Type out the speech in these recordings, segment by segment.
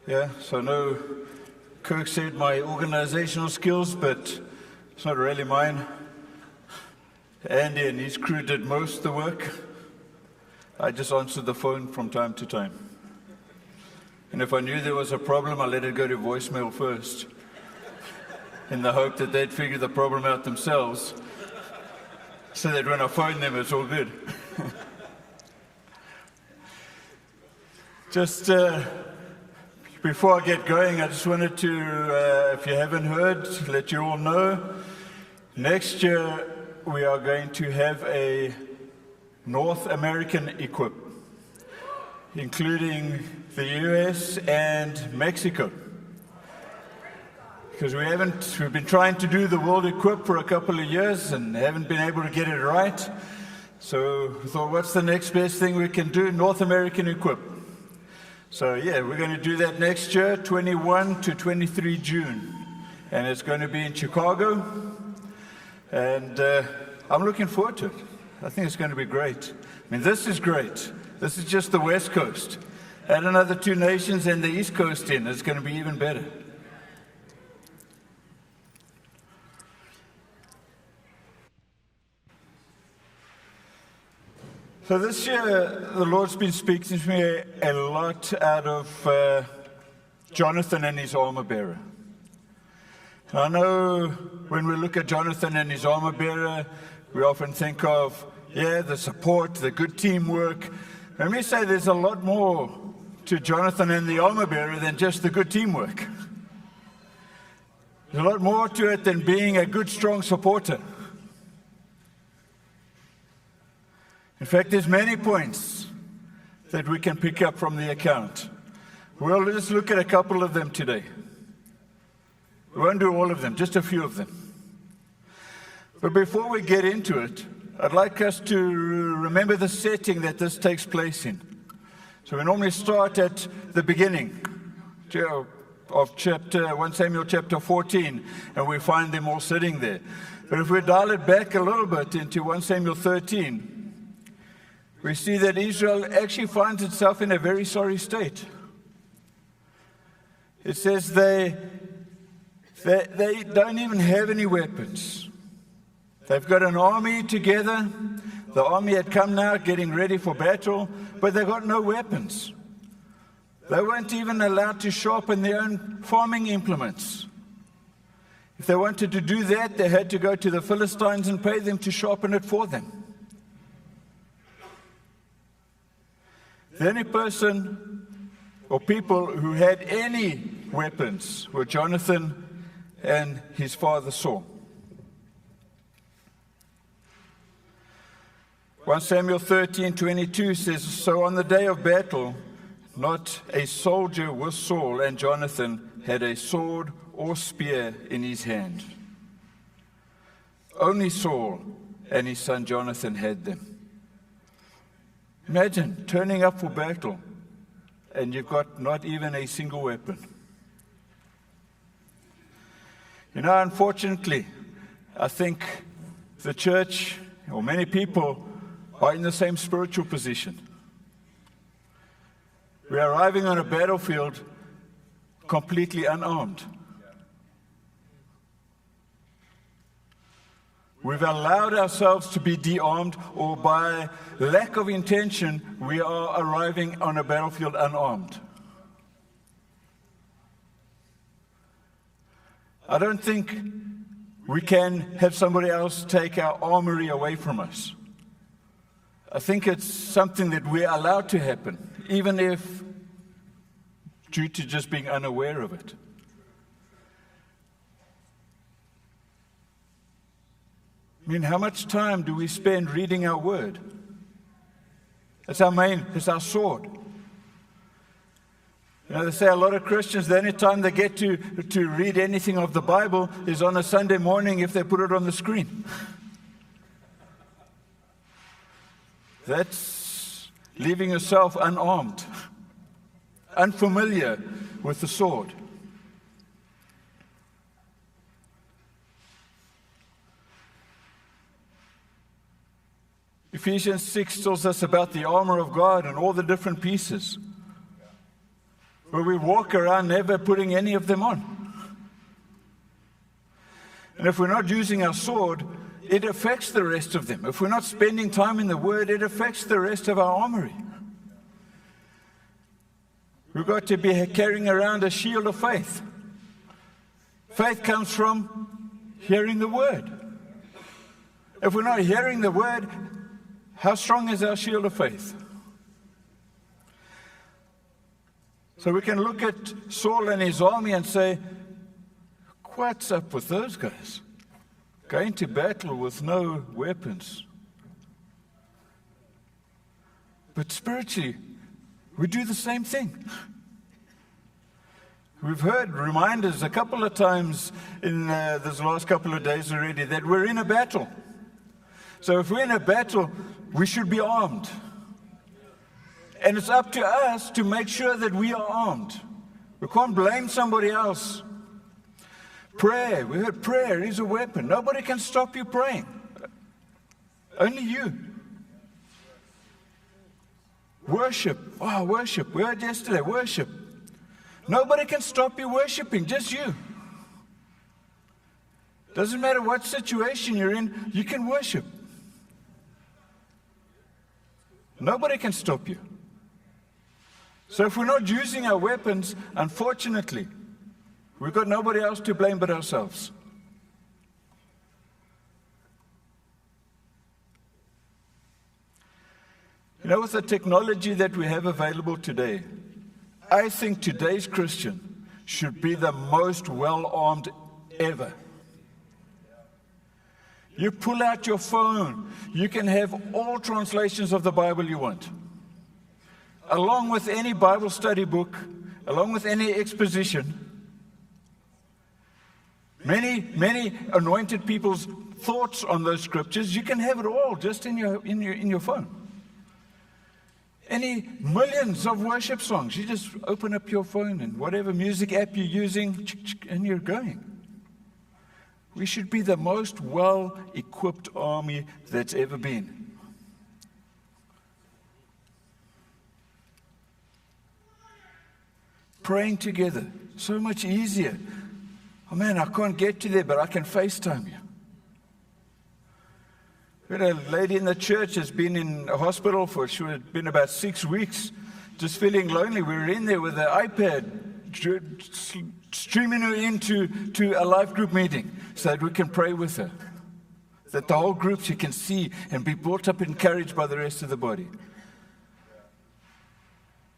Yeah, so I know Kirk said my organizational skills, but it's not really mine. Andy and his crew did most of the work. I just answered the phone from time to time. And if I knew there was a problem, I let it go to voicemail first, in the hope that they'd figure the problem out themselves, so that when I phone them, it's all good. Just before I get going, I just wanted to, if you haven't heard, let you all know, next year we are going to have a North American Equip, including the US and Mexico. Because we've been trying to do the World Equip for a couple of years and haven't been able to get it right. So we thought, what's the next best thing we can do? North American Equip. So yeah, we're going to do that next year, 21 to 23 June. And it's going to be in Chicago. And I'm looking forward to it. I think it's going to be great. I mean, this is great. This is just the West Coast. Add another 2 nations and the East Coast in, it's going to be even better. So this year, the Lord's been speaking to me a lot out of Jonathan and his armor bearer. And I know when we look at Jonathan and his armor bearer, we often think of, the support, the good teamwork. Let me say there's a lot more to Jonathan and the armor bearer than just the good teamwork. There's a lot more to it than being a good, strong supporter. In fact, there's many points that we can pick up from the account. We'll just look at a couple of them today. We won't do all of them, just a few of them. But before we get into it, I'd like us to remember the setting that this takes place in. So we normally start at the beginning of 1 Samuel chapter 14, and we find them all sitting there. But if we dial it back a little bit into 1 Samuel 13, we see that Israel actually finds itself in a very sorry state. It says they don't even have any weapons. They've got an army together. The army had come now getting ready for battle, but they've got no weapons. They weren't even allowed to sharpen their own farming implements. If they wanted to do that, they had to go to the Philistines and pay them to sharpen it for them. The only person or people who had any weapons were Jonathan and his father Saul. 1 Samuel 13:22 says, "So on the day of battle, not a soldier with Saul and Jonathan had a sword or spear in his hand. Only Saul and his son Jonathan had them." Imagine turning up for battle and you've got not even a single weapon. You know, unfortunately, I think the church, or many people, are in the same spiritual position. We are arriving on a battlefield completely unarmed. We've allowed ourselves to be de-armed, or by lack of intention, we are arriving on a battlefield unarmed. I don't think we can have somebody else take our armory away from us. I think it's something that we're allowed to happen, even if due to just being unaware of it. I mean, how much time do we spend reading our word? It's our sword. You know, they say a lot of Christians, the only time they get to read anything of the Bible is on a Sunday morning if they put it on the screen. That's leaving yourself unarmed, unfamiliar with the sword. Ephesians 6 tells us about the armor of God and all the different pieces. where we walk around never putting any of them on. And if we're not using our sword, it affects the rest of them. If we're not spending time in the Word, it affects the rest of our armory. We've got to be carrying around a shield of faith. Faith comes from hearing the Word. If we're not hearing the Word, how strong is our shield of faith? So we can look at Saul and his army and say, what's up with those guys? Going to battle with no weapons. But spiritually, we do the same thing. We've heard reminders a couple of times in this last couple of days already that we're in a battle. So if we're in a battle, we should be armed. And it's up to us to make sure that we are armed. We can't blame somebody else. Prayer, we heard prayer is a weapon. Nobody can stop you praying. Only you. Worship. Oh, worship. We heard yesterday, worship. Nobody can stop you worshiping, just you. Doesn't matter what situation you're in, you can worship. Nobody can stop you. So if we're not using our weapons, unfortunately, we've got nobody else to blame but ourselves. You know, with the technology that we have available today, I think today's Christian should be the most well-armed ever. You pull out your phone, you can have all translations of the Bible you want. Along with any Bible study book, along with any exposition. Many anointed people's thoughts on those scriptures, you can have it all just in your phone. Any millions of worship songs, you just open up your phone and whatever music app you're using, and you're going. We should be the most well-equipped army that's ever been. Praying together, so much easier. Oh man, I can't get to there, but I can FaceTime you. We had a lady in the church has been in a hospital for, she had been about 6 weeks, just feeling lonely. We were in there with an iPad, streaming her into a life group meeting so that we can pray with her. That the whole group, she can see and be brought up and encouraged by the rest of the body.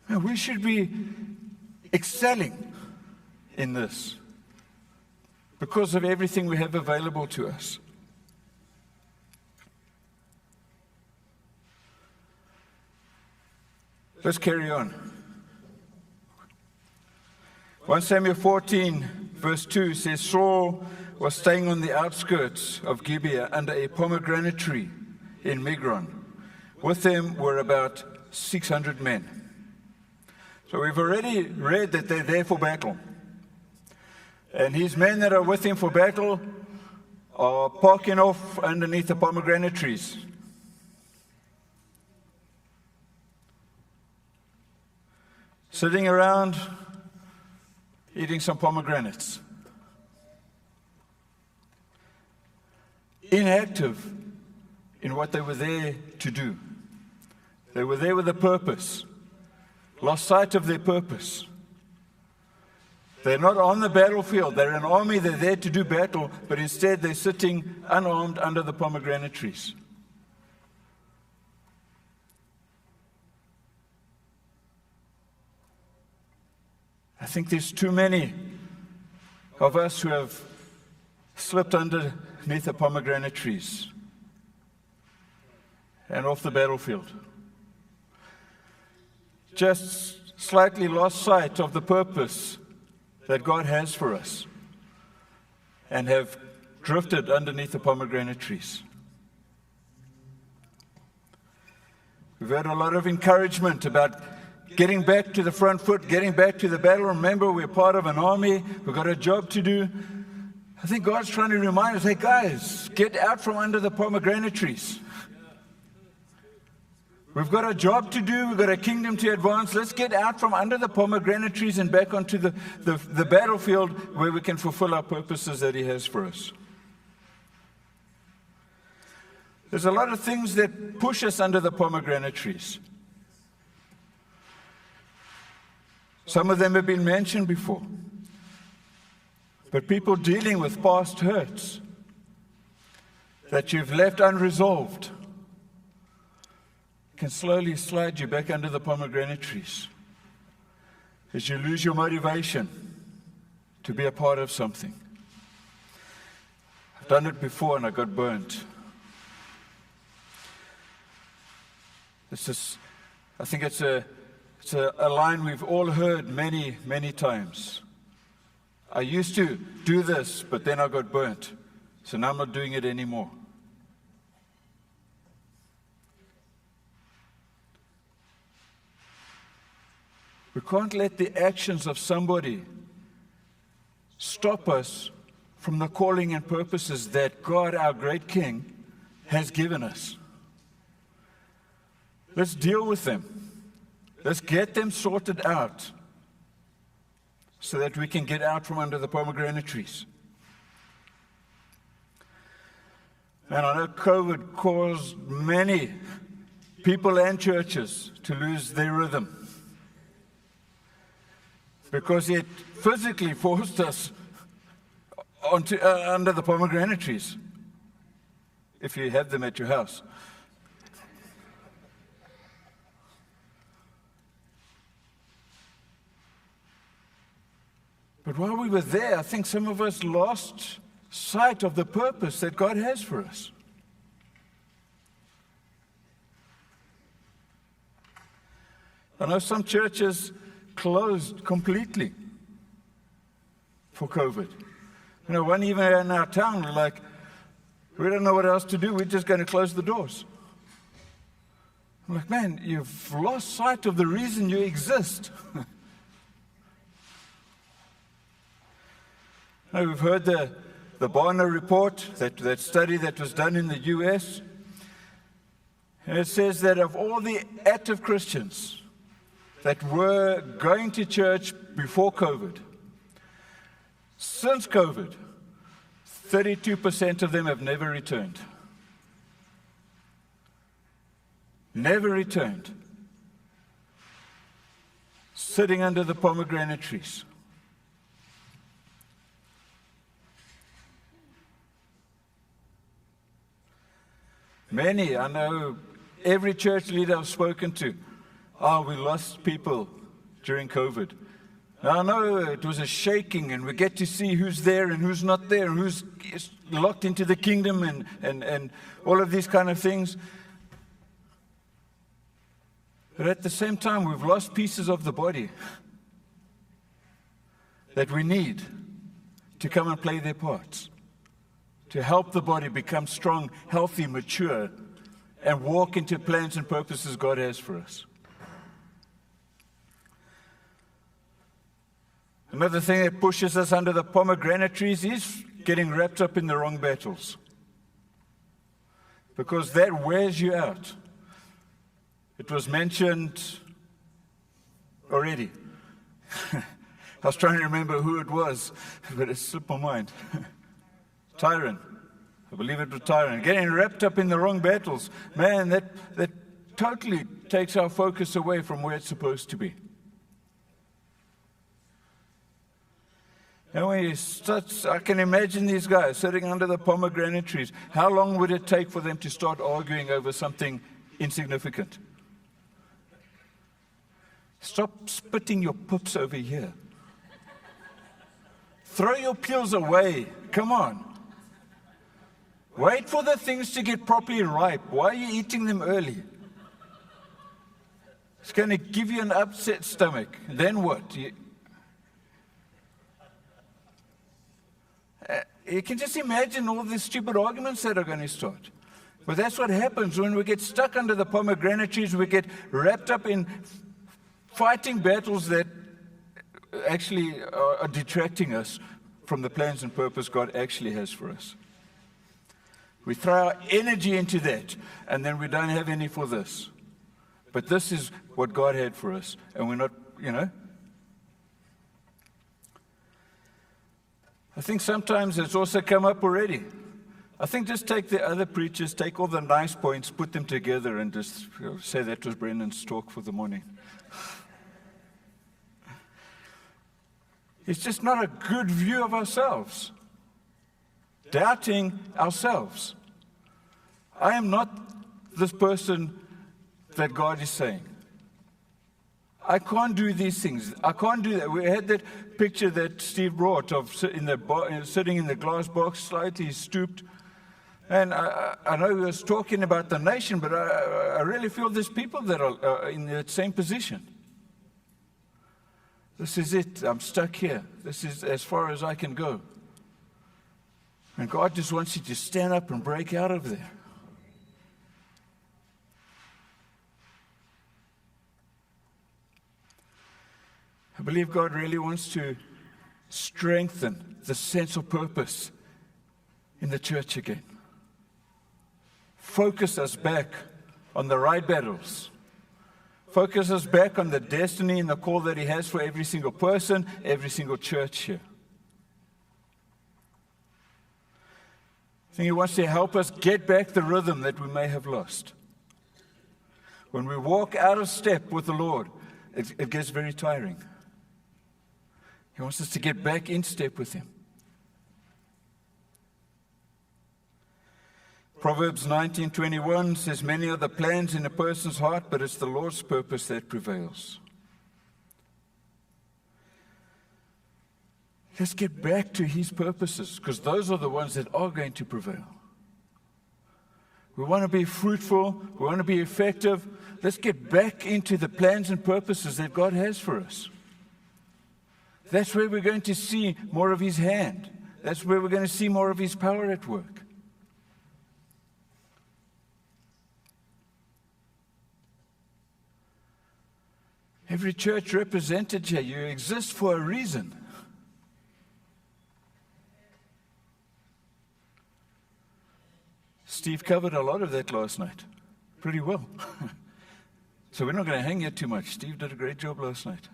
Now, we should be excelling in this because of everything we have available to us. Let's carry on. 1 Samuel 14, verse 2 says, Saul was staying on the outskirts of Gibeah under a pomegranate tree in Migron. With them were about 600 men. So we've already read that they're there for battle. And his men that are with him for battle are parking off underneath the pomegranate trees. Sitting around, eating some pomegranates. Inactive in what they were there to do. They were there with a purpose. Lost sight of their purpose. They're not on the battlefield. They're an army. They're there to do battle, but instead they're sitting unarmed under the pomegranate trees. I think there's too many of us who have slipped underneath the pomegranate trees and off the battlefield. Just slightly lost sight of the purpose that God has for us and have drifted underneath the pomegranate trees. We've had a lot of encouragement about getting back to the front foot, getting back to the battle. Remember, we're part of an army. We've got a job to do. I think God's trying to remind us, hey guys, get out from under the pomegranate trees. We've got a job to do. We've got a kingdom to advance. Let's get out from under the pomegranate trees and back onto the battlefield where we can fulfill our purposes that He has for us. There's a lot of things that push us under the pomegranate trees. Some of them have been mentioned before. But people dealing with past hurts that you've left unresolved can slowly slide you back under the pomegranate trees as you lose your motivation to be a part of something. I've done it before and I got burnt. I think it's a line we've all heard many, many times. I used to do this, but then I got burnt. So now I'm not doing it anymore. We can't let the actions of somebody stop us from the calling and purposes that God, our great King, has given us. Let's deal with them. Let's get them sorted out so that we can get out from under the pomegranate trees. And I know COVID caused many people and churches to lose their rhythm because it physically forced us under the pomegranate trees, if you have them at your house. But while we were there, I think some of us lost sight of the purpose that God has for us. I know some churches closed completely for COVID. You know, one even in our town, we're like, we don't know what else to do. We're just going to close the doors. I'm like, man, you've lost sight of the reason you exist. Now, we've heard the Barna report, that study that was done in the U.S. And it says that of all the active Christians that were going to church before COVID, since COVID, 32% of them have never returned. Never returned. Sitting under the pomegranate trees. Many, I know, every church leader I've spoken to, we lost people during COVID. Now, I know it was a shaking, and we get to see who's there and who's not there, and who's locked into the kingdom and all of these kind of things. But at the same time, we've lost pieces of the body that we need to come and play their parts, to help the body become strong, healthy, mature, and walk into plans and purposes God has for us. Another thing that pushes us under the pomegranate trees is getting wrapped up in the wrong battles, because that wears you out. It was mentioned already. I was trying to remember who it was, but it slipped my mind. Tyron. I believe it was Tyron. Getting wrapped up in the wrong battles. Man, that totally takes our focus away from where it's supposed to be. And when you start, I can imagine these guys sitting under the pomegranate trees. How long would it take for them to start arguing over something insignificant? Stop spitting your pips over here. Throw your peels away. Come on. Wait for the things to get properly ripe. Why are you eating them early? It's going to give you an upset stomach. Then what? You can just imagine all these stupid arguments that are going to start. But that's what happens when we get stuck under the pomegranate trees. We get wrapped up in fighting battles that actually are detracting us from the plans and purpose God actually has for us. We throw our energy into that, and then we don't have any for this. But this is what God had for us, and we're not, I think sometimes it's also come up already. I think just take the other preachers, take all the nice points, put them together, and just say that was Brendan's talk for the morning. It's just not a good view of ourselves. Doubting ourselves. I am not this person that God is saying. I can't do these things. I can't do that. We had that picture that Steve brought of sitting in the glass box, slightly stooped. And I know he was talking about the nation, but I really feel there's people that are in that same position. This is it. I'm stuck here. This is as far as I can go. And God just wants you to stand up and break out of there. I believe God really wants to strengthen the sense of purpose in the church again. Focus us back on the right battles. Focus us back on the destiny and the call that He has for every single person, every single church here. I think He wants to help us get back the rhythm that we may have lost. When we walk out of step with the Lord, it gets very tiring. He wants us to get back in step with Him. Proverbs 19:21 says, many are the plans in a person's heart, but it's the Lord's purpose that prevails. Let's get back to His purposes, because those are the ones that are going to prevail. We want to be fruitful. We want to be effective. Let's get back into the plans and purposes that God has for us. That's where we're going to see more of His hand. That's where we're going to see more of His power at work. Every church represented here, you exist for a reason. Steve covered a lot of that last night, pretty well. So we're not going to hang here too much. Steve did a great job last night.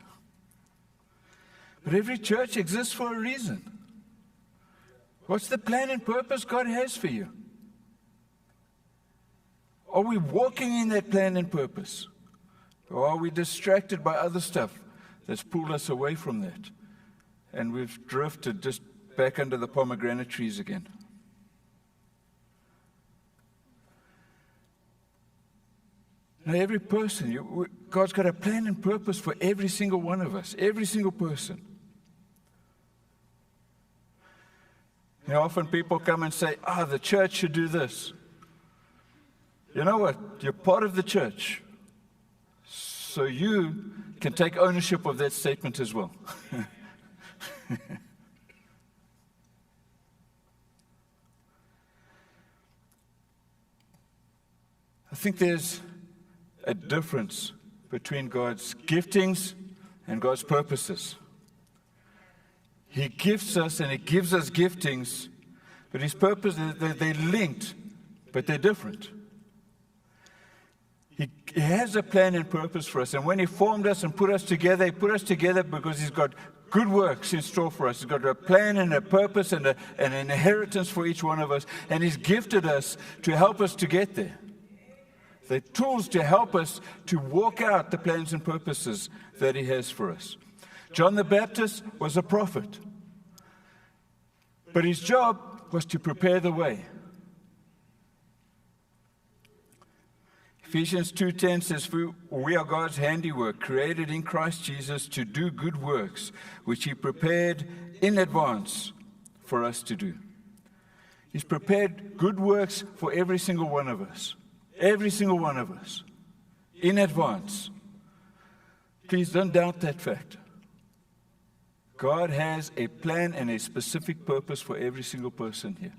But every church exists for a reason. What's the plan and purpose God has for you? Are we walking in that plan and purpose? Or are we distracted by other stuff that's pulled us away from that? And we've drifted just back under the pomegranate trees again. Now, every person, God's got a plan and purpose for every single one of us, every single person. Often people come and say, the church should do this. You know what? You're part of the church. So you can take ownership of that statement as well. I think there's a difference between God's giftings and God's purposes. He gifts us and He gives us giftings, but His purpose, they're linked, but they're different. He has a plan and purpose for us, and when He formed us and put us together, He put us together because He's got good works in store for us. He's got a plan and a purpose and an inheritance for each one of us, and He's gifted us to help us to get there. They're tools to help us to walk out the plans and purposes that He has for us. John the Baptist was a prophet, but his job was to prepare the way. Ephesians 2:10 says, we are God's handiwork, created in Christ Jesus to do good works, which He prepared in advance for us to do. He's prepared good works for every single one of us. Every single one of us. In advance. Please don't doubt that fact. God has a plan and a specific purpose for every single person here.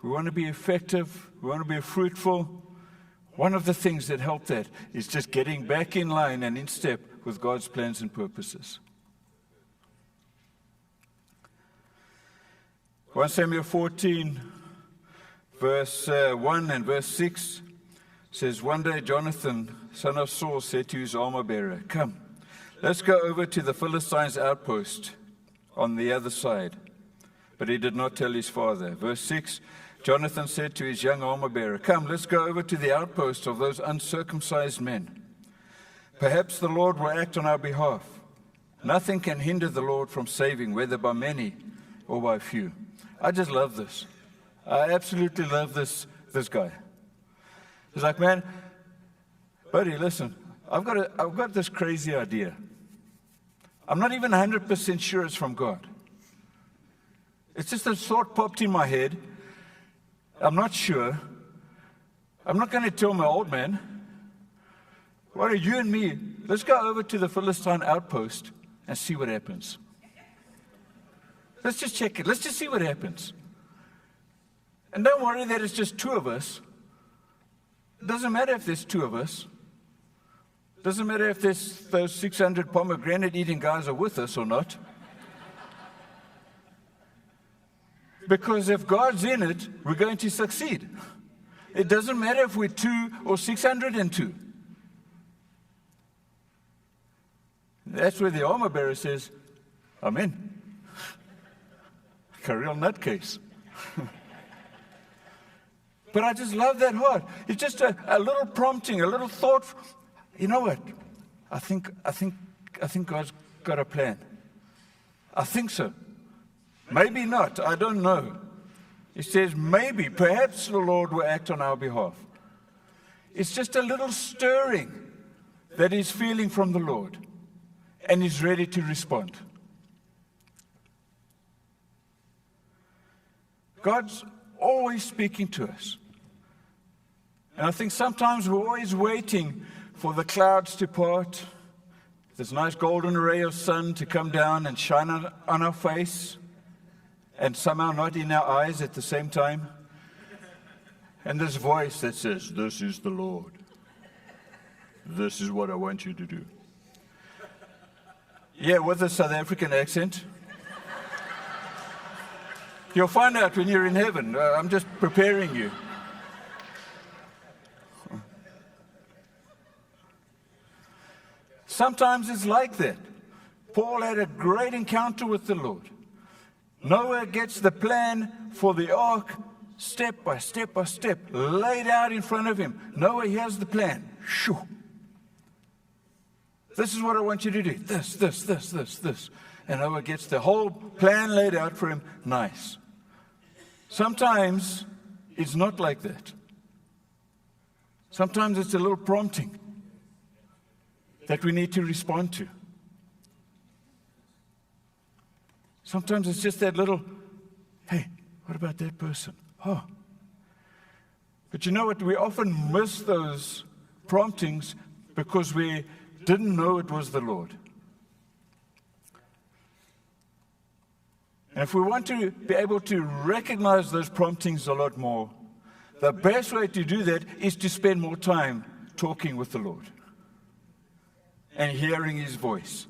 We want to be effective. We want to be fruitful. One of the things that help that is just getting back in line and in step with God's plans and purposes. 1 Samuel 14, verse 1 and verse 6 says, "One day Jonathan, son of Saul, said to his armor-bearer, 'Come, let's go over to the Philistines' outpost on the other side.' But he did not tell his father." Verse 6, "Jonathan said to his young armor-bearer, 'Come, let's go over to the outpost of those uncircumcised men. Perhaps the Lord will act on our behalf. Nothing can hinder the Lord from saving, whether by many or by few.'" I just love this. I absolutely love this guy. He's like, "Man, buddy, listen, I've got this crazy idea. I'm not even 100% sure it's from God. It's just a thought popped in my head. I'm not sure. I'm not going to tell my old man. What are you and me? Let's go over to the Philistine outpost and see what happens. Let's just check it. Let's just see what happens. And don't worry that it's just two of us. It doesn't matter if there's two of us. It doesn't matter if those 600 pomegranate-eating guys are with us or not. Because if God's in it, we're going to succeed. It doesn't matter if we're 2 or 602. That's where the armor bearer says, "I'm in." Like a real nutcase. But I just love that heart. It's just a little prompting, a little thought. You know what? I think God's got a plan. I think so. Maybe not. I don't know. He says maybe, perhaps the Lord will act on our behalf. It's just a little stirring that he's feeling from the Lord, and he's ready to respond. God's always speaking to us. And I think sometimes we're always waiting for the clouds to part, this nice golden ray of sun to come down and shine on our face, and somehow not in our eyes at the same time. And this voice that says, "This is the Lord. This is what I want you to do." Yeah, with a South African accent. You'll find out when you're in heaven. I'm just preparing you. Sometimes it's like that. Paul had a great encounter with the Lord. Noah gets the plan for the ark step by step by step, laid out in front of him. Noah, here's the plan. Shoo. This is what I want you to do. This. And Noah gets the whole plan laid out for him. Nice. Sometimes it's not like that. Sometimes it's a little prompting that we need to respond to. Sometimes it's just that little, "Hey, what about that person?" Oh. But you know what? We often miss those promptings because we didn't know it was the Lord. And if we want to be able to recognize those promptings a lot more, the best way to do that is to spend more time talking with the Lord and hearing his voice.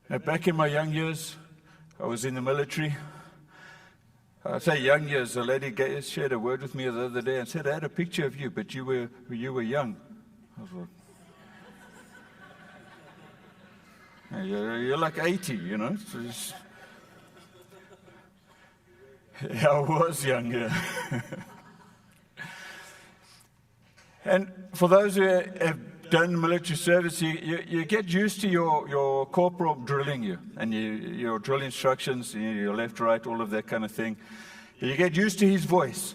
Now, back in my young years, I was in the military. I say young years. A lady shared a word with me the other day and said, "I had a picture of you, but you were young." I was like, "You're like 80, you know." Yeah, I was young, yeah. And for those who have done military service, you get used to your corporal drilling you, and your drill instructions, your left, right, all of that kind of thing. You get used to his voice.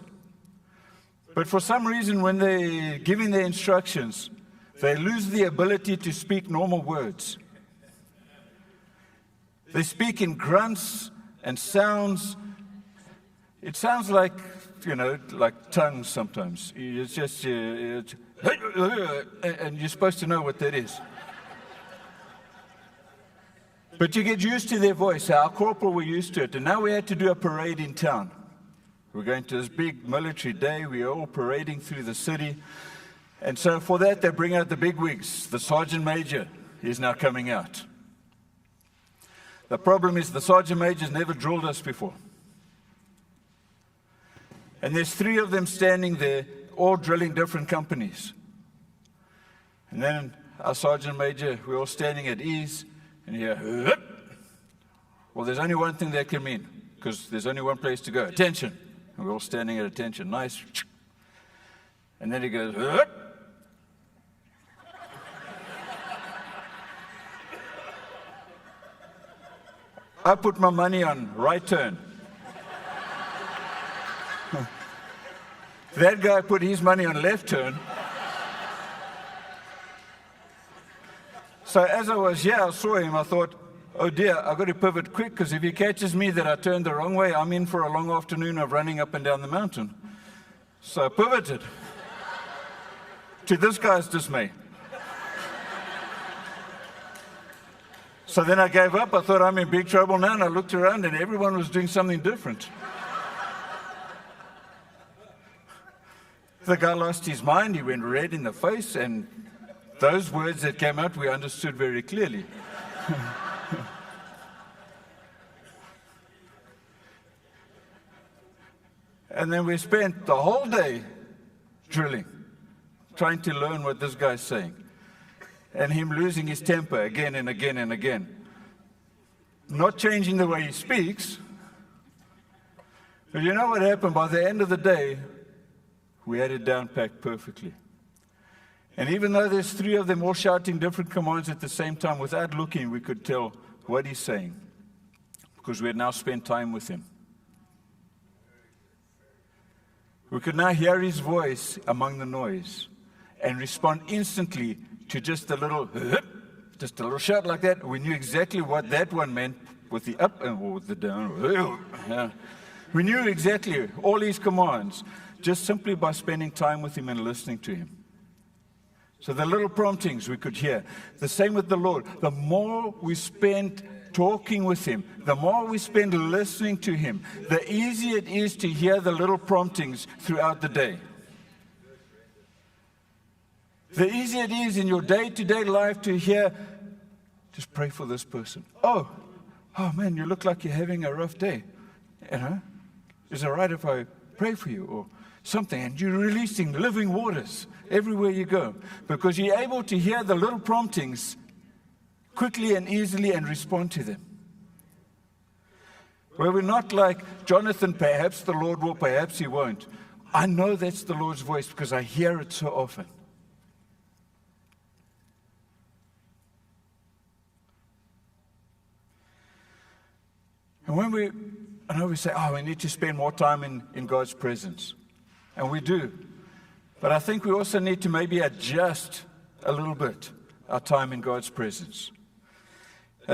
But for some reason, when they're giving their instructions, they lose the ability to speak normal words. They speak in grunts and sounds. It sounds like, like tongues sometimes. It's just, and you're supposed to know what that is. But you get used to their voice. Our corporal were used to it. And now we had to do a parade in town. We're going to this big military day. We are all parading through the city. And so for that, they bring out the big wigs. The sergeant major is now coming out. The problem is the sergeant major's never drilled us before. And there's 3 of them standing there, all drilling different companies. And then our sergeant major, we're all standing at ease, and you hear, well, there's only one thing that can mean, because there's only one place to go. Attention. And we're all standing at attention. Nice. And then he goes, I put my money on right turn. That guy put his money on left turn. So as I was here, I saw him, I thought, oh dear, I've got to pivot quick, because if he catches me that I turned the wrong way, I'm in for a long afternoon of running up and down the mountain. So I pivoted, to this guy's dismay. So then I gave up. I thought I'm in big trouble now, and I looked around, and everyone was doing something different. The guy lost his mind. He went red in the face, and those words that came out, we understood very clearly. And then we spent the whole day drilling, trying to learn what this guy's saying, and him losing his temper again and again and again. Not changing the way he speaks. But you know what happened? By the end of the day, we had it down packed perfectly. And even though there's 3 of them all shouting different commands at the same time, without looking, we could tell what he's saying, because we had now spent time with him. We could now hear his voice among the noise and respond instantly to just a little shout like that. We knew exactly what that one meant with the up and with the down. Yeah. We knew exactly all his commands just simply by spending time with him and listening to him. So the little promptings we could hear. The same with the Lord. The more we spend talking with him, the more we spend listening to him, the easier it is to hear the little promptings throughout the day. The easier it is in your day-to-day life to hear, just pray for this person. Oh man, you look like you're having a rough day. Is it all right if I pray for you? Or something, and you're releasing living waters everywhere you go, because you're able to hear the little promptings quickly and easily and respond to them. Where we're not like Jonathan, perhaps the Lord will, perhaps he won't. I know that's the Lord's voice because I hear it so often. And when I know we say, we need to spend more time in God's presence. And we do. But I think we also need to maybe adjust a little bit our time in God's presence.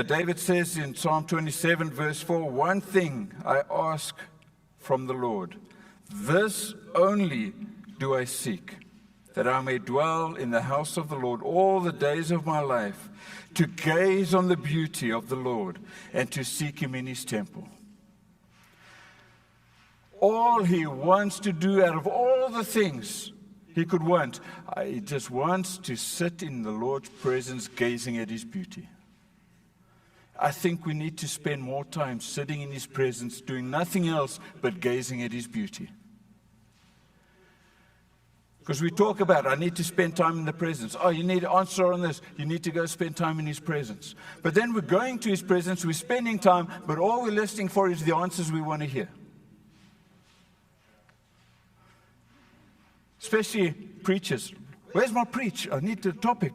David says in Psalm 27, verse 4, one thing I ask from the Lord, this only do I seek, that I may dwell in the house of the Lord all the days of my life, to gaze on the beauty of the Lord and to seek him in his temple. All he wants to do out of all the things he could want, he just wants to sit in the Lord's presence gazing at his beauty. I think we need to spend more time sitting in his presence, doing nothing else but gazing at his beauty. Because we talk about, I need to spend time in the presence. You need an answer on this. You need to go spend time in his presence. But then we're going to his presence, we're spending time, but all we're listening for is the answers we want to hear. Especially preachers. Where's my preach? I need the topic.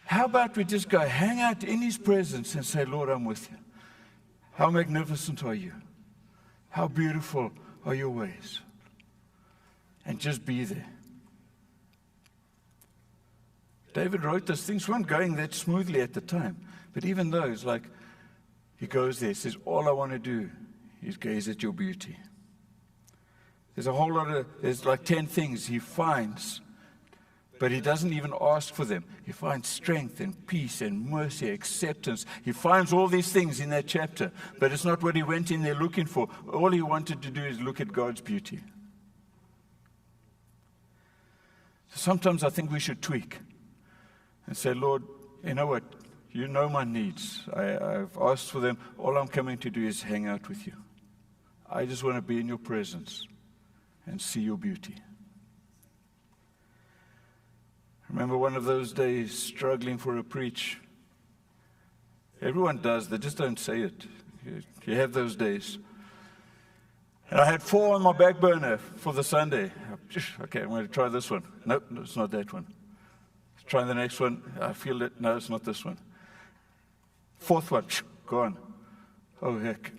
How about we just go hang out in his presence and say, Lord, I'm with you. How magnificent are you? How beautiful are your ways? And just be there. David wrote this. Things weren't going that smoothly at the time. But even those, like, he goes there, says, all I want to do is gaze at your beauty. There's like 10 things he finds, but he doesn't even ask for them. He finds strength and peace and mercy, acceptance. He finds all these things in that chapter, but it's not what he went in there looking for. All he wanted to do is look at God's beauty. So sometimes I think we should tweak and say, Lord, you know what? You know my needs. I've asked for them. All I'm coming to do is hang out with you. I just want to be in your presence and see your beauty. Remember one of those days struggling for a preach. Everyone does, they just don't say it. You have those days. And I had 4 on my back burner for the Sunday. Okay, I'm going to try this one. Nope, it's not that one. Try the next one. I feel it. No, it's not this one. 4th one, gone. Oh, heck.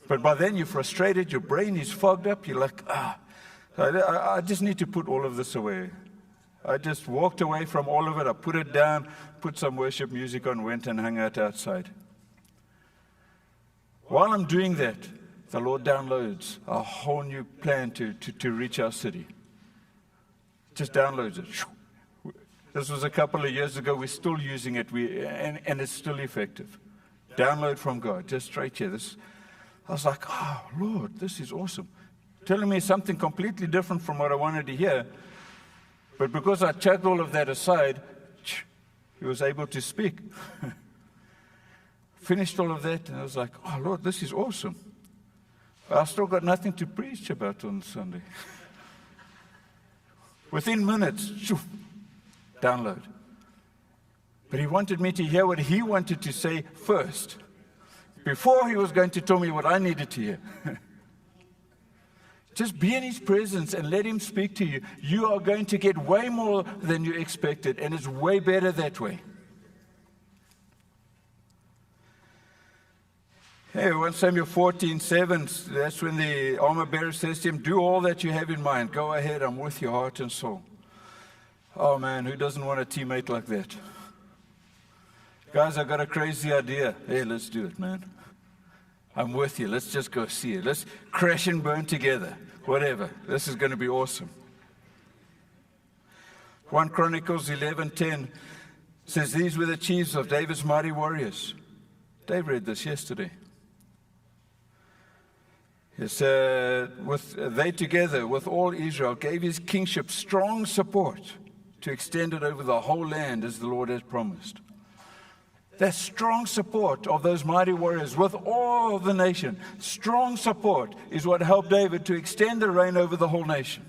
But by then you're frustrated, your brain is fogged up, you're like, I just need to put all of this away. I just walked away from all of it. I put it down, put some worship music on, went and hung out outside. While I'm doing that, the Lord downloads a whole new plan to reach our city. Just downloads it. This was a couple of years ago. We're still using it, and it's still effective. Download from God, just straight here. I was like, oh, Lord, this is awesome. Telling me something completely different from what I wanted to hear. But because I chucked all of that aside, he was able to speak. Finished all of that, and I was like, oh, Lord, this is awesome. But I've still got nothing to preach about on Sunday. Within minutes, download. But he wanted me to hear what he wanted to say first, before he was going to tell me what I needed to hear. Just be in his presence and let him speak to you. You are going to get way more than you expected, and it's way better that way. Hey, 1 Samuel 14:7, that's when the armor bearer says to him, do all that you have in mind. Go ahead, I'm with your heart and soul. Oh man, who doesn't want a teammate like that? Guys, I got a crazy idea. Hey, let's do it, man. I'm with you. Let's just go see it. Let's crash and burn together. Whatever. This is going to be awesome. 1 Chronicles 11:10 says, these were the chiefs of David's mighty warriors. Dave read this yesterday. Yes, they together with all Israel gave his kingship strong support to extend it over the whole land as the Lord has promised. That strong support of those mighty warriors with all the nation, strong support is what helped David to extend the reign over the whole nation.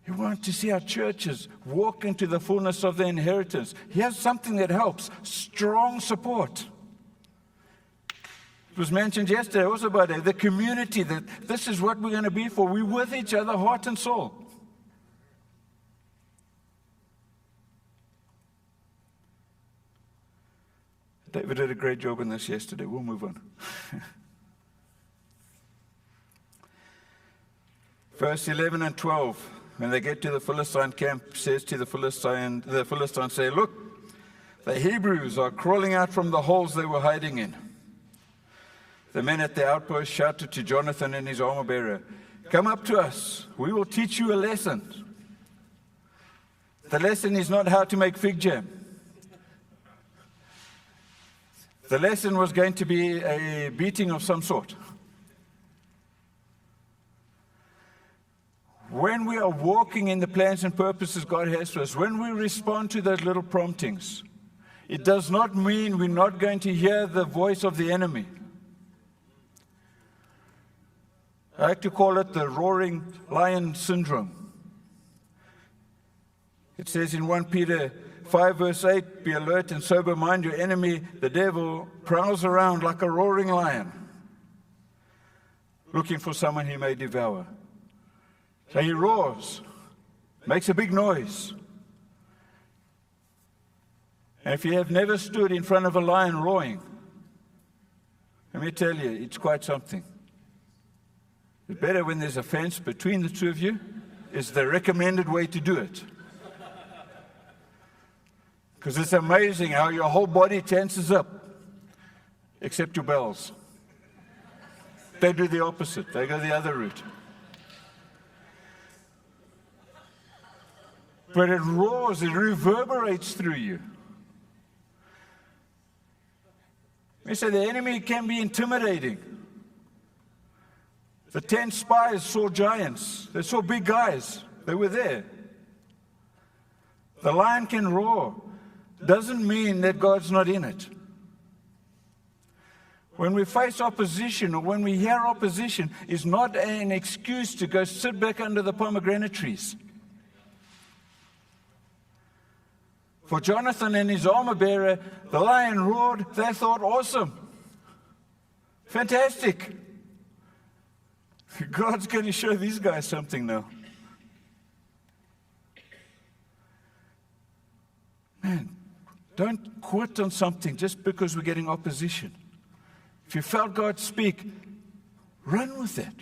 You want to see our churches walk into the fullness of their inheritance. Here's something that helps, strong support. It was mentioned yesterday also by the community, that this is what we're going to be for. We're with each other, heart and soul. David did a great job in this yesterday. We'll move on. Verse 11 and 12. When they get to the Philistine camp, says to the Philistines say, look, the Hebrews are crawling out from the holes they were hiding in. The men at the outpost shouted to Jonathan and his armor bearer, come up to us. We will teach you a lesson. The lesson is not how to make fig jam. The lesson was going to be a beating of some sort. When we are walking in the plans and purposes God has for us, when we respond to those little promptings, it does not mean we're not going to hear the voice of the enemy. I like to call it the roaring lion syndrome. It says in 1 Peter 5 verse 8, be alert and sober mind. Your enemy, the devil, prowls around like a roaring lion, looking for someone he may devour. So he roars, makes a big noise. And if you have never stood in front of a lion roaring, let me tell you, it's quite something. It's better when there's a fence between the two of you. It's the recommended way to do it. Because it's amazing how your whole body tenses up, except your bells. They do the opposite. They go the other route. But it roars, it reverberates through you. We say the enemy can be intimidating. The 10 spies saw giants. They saw big guys. They were there. The lion can roar. Doesn't mean that God's not in it. When we face opposition or when we hear opposition, it's not an excuse to go sit back under the pomegranate trees. For Jonathan and his armor bearer, the lion roared. They thought, awesome. Fantastic. God's going to show these guys something now. Man, don't quit on something just because we're getting opposition. If you felt God speak, run with it.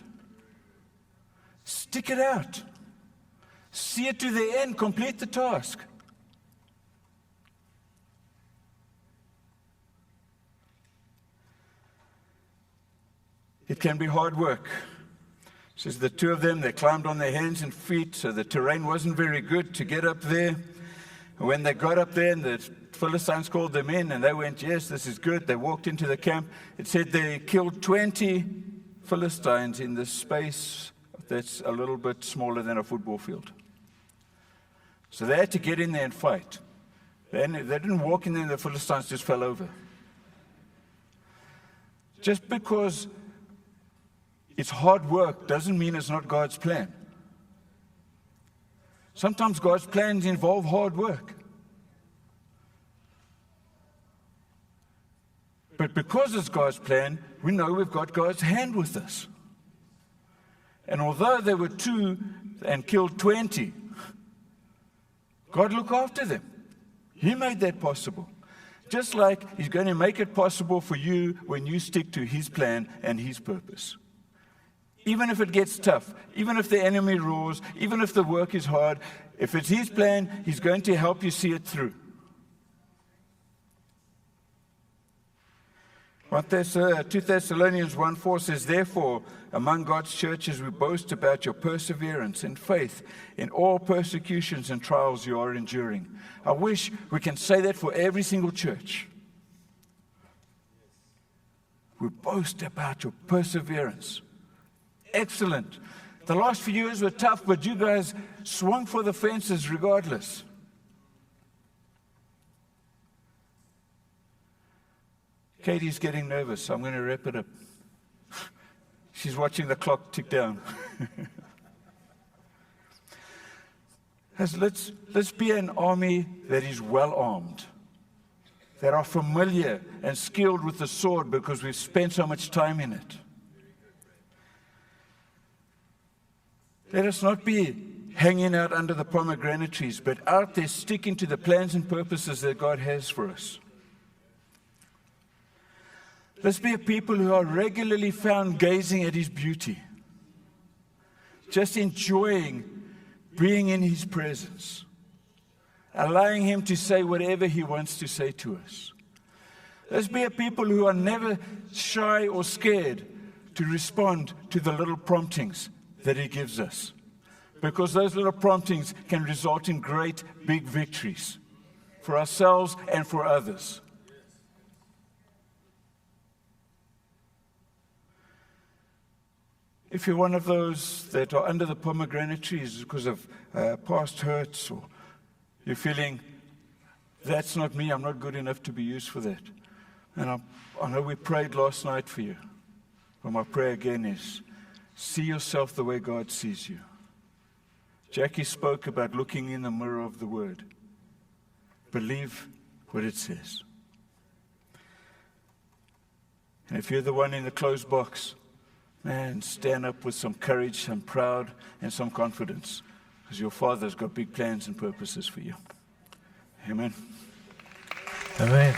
Stick it out. See it to the end. Complete the task. It can be hard work. It says the two of them, they climbed on their hands and feet, so the terrain wasn't very good to get up there. And when they got up there, and the Philistines called them in, and they went, yes, this is good. They walked into the camp. It said they killed 20 Philistines in the space that's a little bit smaller than a football field. So they had to get in there and fight. They didn't walk in there and the Philistines just fell over. Just because it's hard work doesn't mean it's not God's plan. Sometimes God's plans involve hard work. But because it's God's plan, we know we've got God's hand with us. And although there were 2 and killed 20, God looked after them. He made that possible. Just like He's going to make it possible for you when you stick to His plan and His purpose. Even if it gets tough, even if the enemy roars, even if the work is hard, if it's His plan, He's going to help you see it through. 2 Thessalonians 1:4 says, therefore, among God's churches we boast about your perseverance and faith in all persecutions and trials you are enduring. I wish we can say that for every single church. We boast about your perseverance. Excellent. The last few years were tough, but you guys swung for the fences regardless. Katie's getting nervous, so I'm going to wrap it up. She's watching the clock tick down. Let's be an army that is well armed, that are familiar and skilled with the sword because we've spent so much time in it. Let us not be hanging out under the pomegranate trees, but out there sticking to the plans and purposes that God has for us. Let's be a people who are regularly found gazing at His beauty, just enjoying being in His presence, allowing Him to say whatever He wants to say to us. Let's be a people who are never shy or scared to respond to the little promptings that He gives us, because those little promptings can result in great big victories for ourselves and for others. If you're one of those that are under the pomegranate trees because of past hurts, or you're feeling, that's not me, I'm not good enough to be used for that. And I know we prayed last night for you. But my prayer again is, see yourself the way God sees you. Jackie spoke about looking in the mirror of the Word. Believe what it says. And if you're the one in the closed box, man, stand up with some courage, some pride, and some confidence, because your Father's got big plans and purposes for you. Amen. Amen.